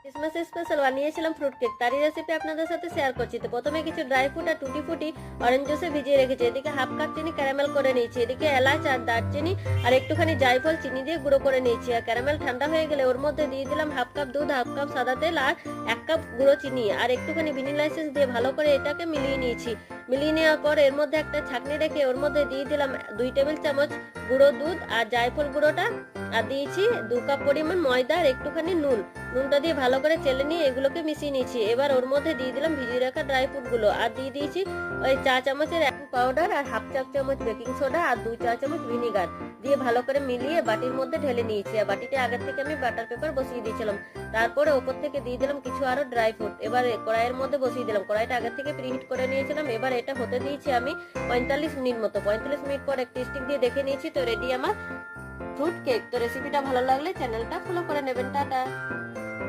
Christmas special বানিয়েছিলাম fruit cake, তারই recipe আপনাদের সাথে শেয়ার করছি। তো প্রথমে কিছু ড্রাই ফ্রুট আর টুটি ফুটি অরেঞ্জ জুসে ভিজিয়ে রেখেছি। এদিকে হাফ কাপ চিনি ক্যারামেল করে নিয়েছি। এদিকে এলাচ আর দারচিনি আর একটুখানি জায়ফল চিনি দিয়ে গুঁড়ো করে নিয়েছি। আর ক্যারামেল ঠান্ডা হয়ে গেলে ওর মধ্যে দিয়ে দিলাম হাফ কাপ দুধ, হাফ কাপ সাদা তেল আর 1 কাপ গুঁড়ো চিনি আর একটুখানি ভ্যানিলা এসেন্স দিয়ে ভালো করে এটাকে মিলিয়ে নিয়েছি। মিলিয়ে নেওয়ার পর এর মধ্যে একটা ছাঁকনি রেখে ওর মধ্যে দিয়ে দিলাম 2 টেবিল চামচ গুঁড়ো দুধ আর জায়ফল গুঁড়োটা, আর দিয়েছি 2 কাপ পরিমাণ ময়দা আর একটুখানি নুনটা দিয়ে ভালো করে চেলে নিয়ে এগুলোকে মিশিয়ে নিয়েছি। এবার ওর মধ্যে দিয়ে দিলাম ভিজিয়ে রাখা ড্রাই ফ্রুটগুলো আর দিয়ে দিয়েছি ওই 4 চামচের বেকিং পাউডার আর হাফ চা চামচ বেকিং সোডা আর 2 চা চামচ ভিনিগার দিয়ে ভালো করে মিলিয়ে বাটির মধ্যে ঢেলে নিয়েছি। আর বাটিতে আগের থেকে আমি বাটার পেপার বসিয়ে দিয়েছিলাম। তারপরে ওপর থেকে দিয়ে দিলাম কিছু আরো ড্রাই ফ্রুট। এবার কড়াইয়ের মধ্যে বসিয়ে দিলাম। কড়াইটা আগের থেকে প্রিহিট করে নিয়েছিলাম। এবার এটা হতে দিয়েছি আমি 45 মিনিট মতো। 45 মিনিট পর একটি স্টিক দিয়ে দেখে নিয়েছি। তো রেডি আমার ফ্রুট কেক। তো রেসিপিটা ভালো লাগলে চ্যানেলটা ফলো করে নেবেন। টাটা।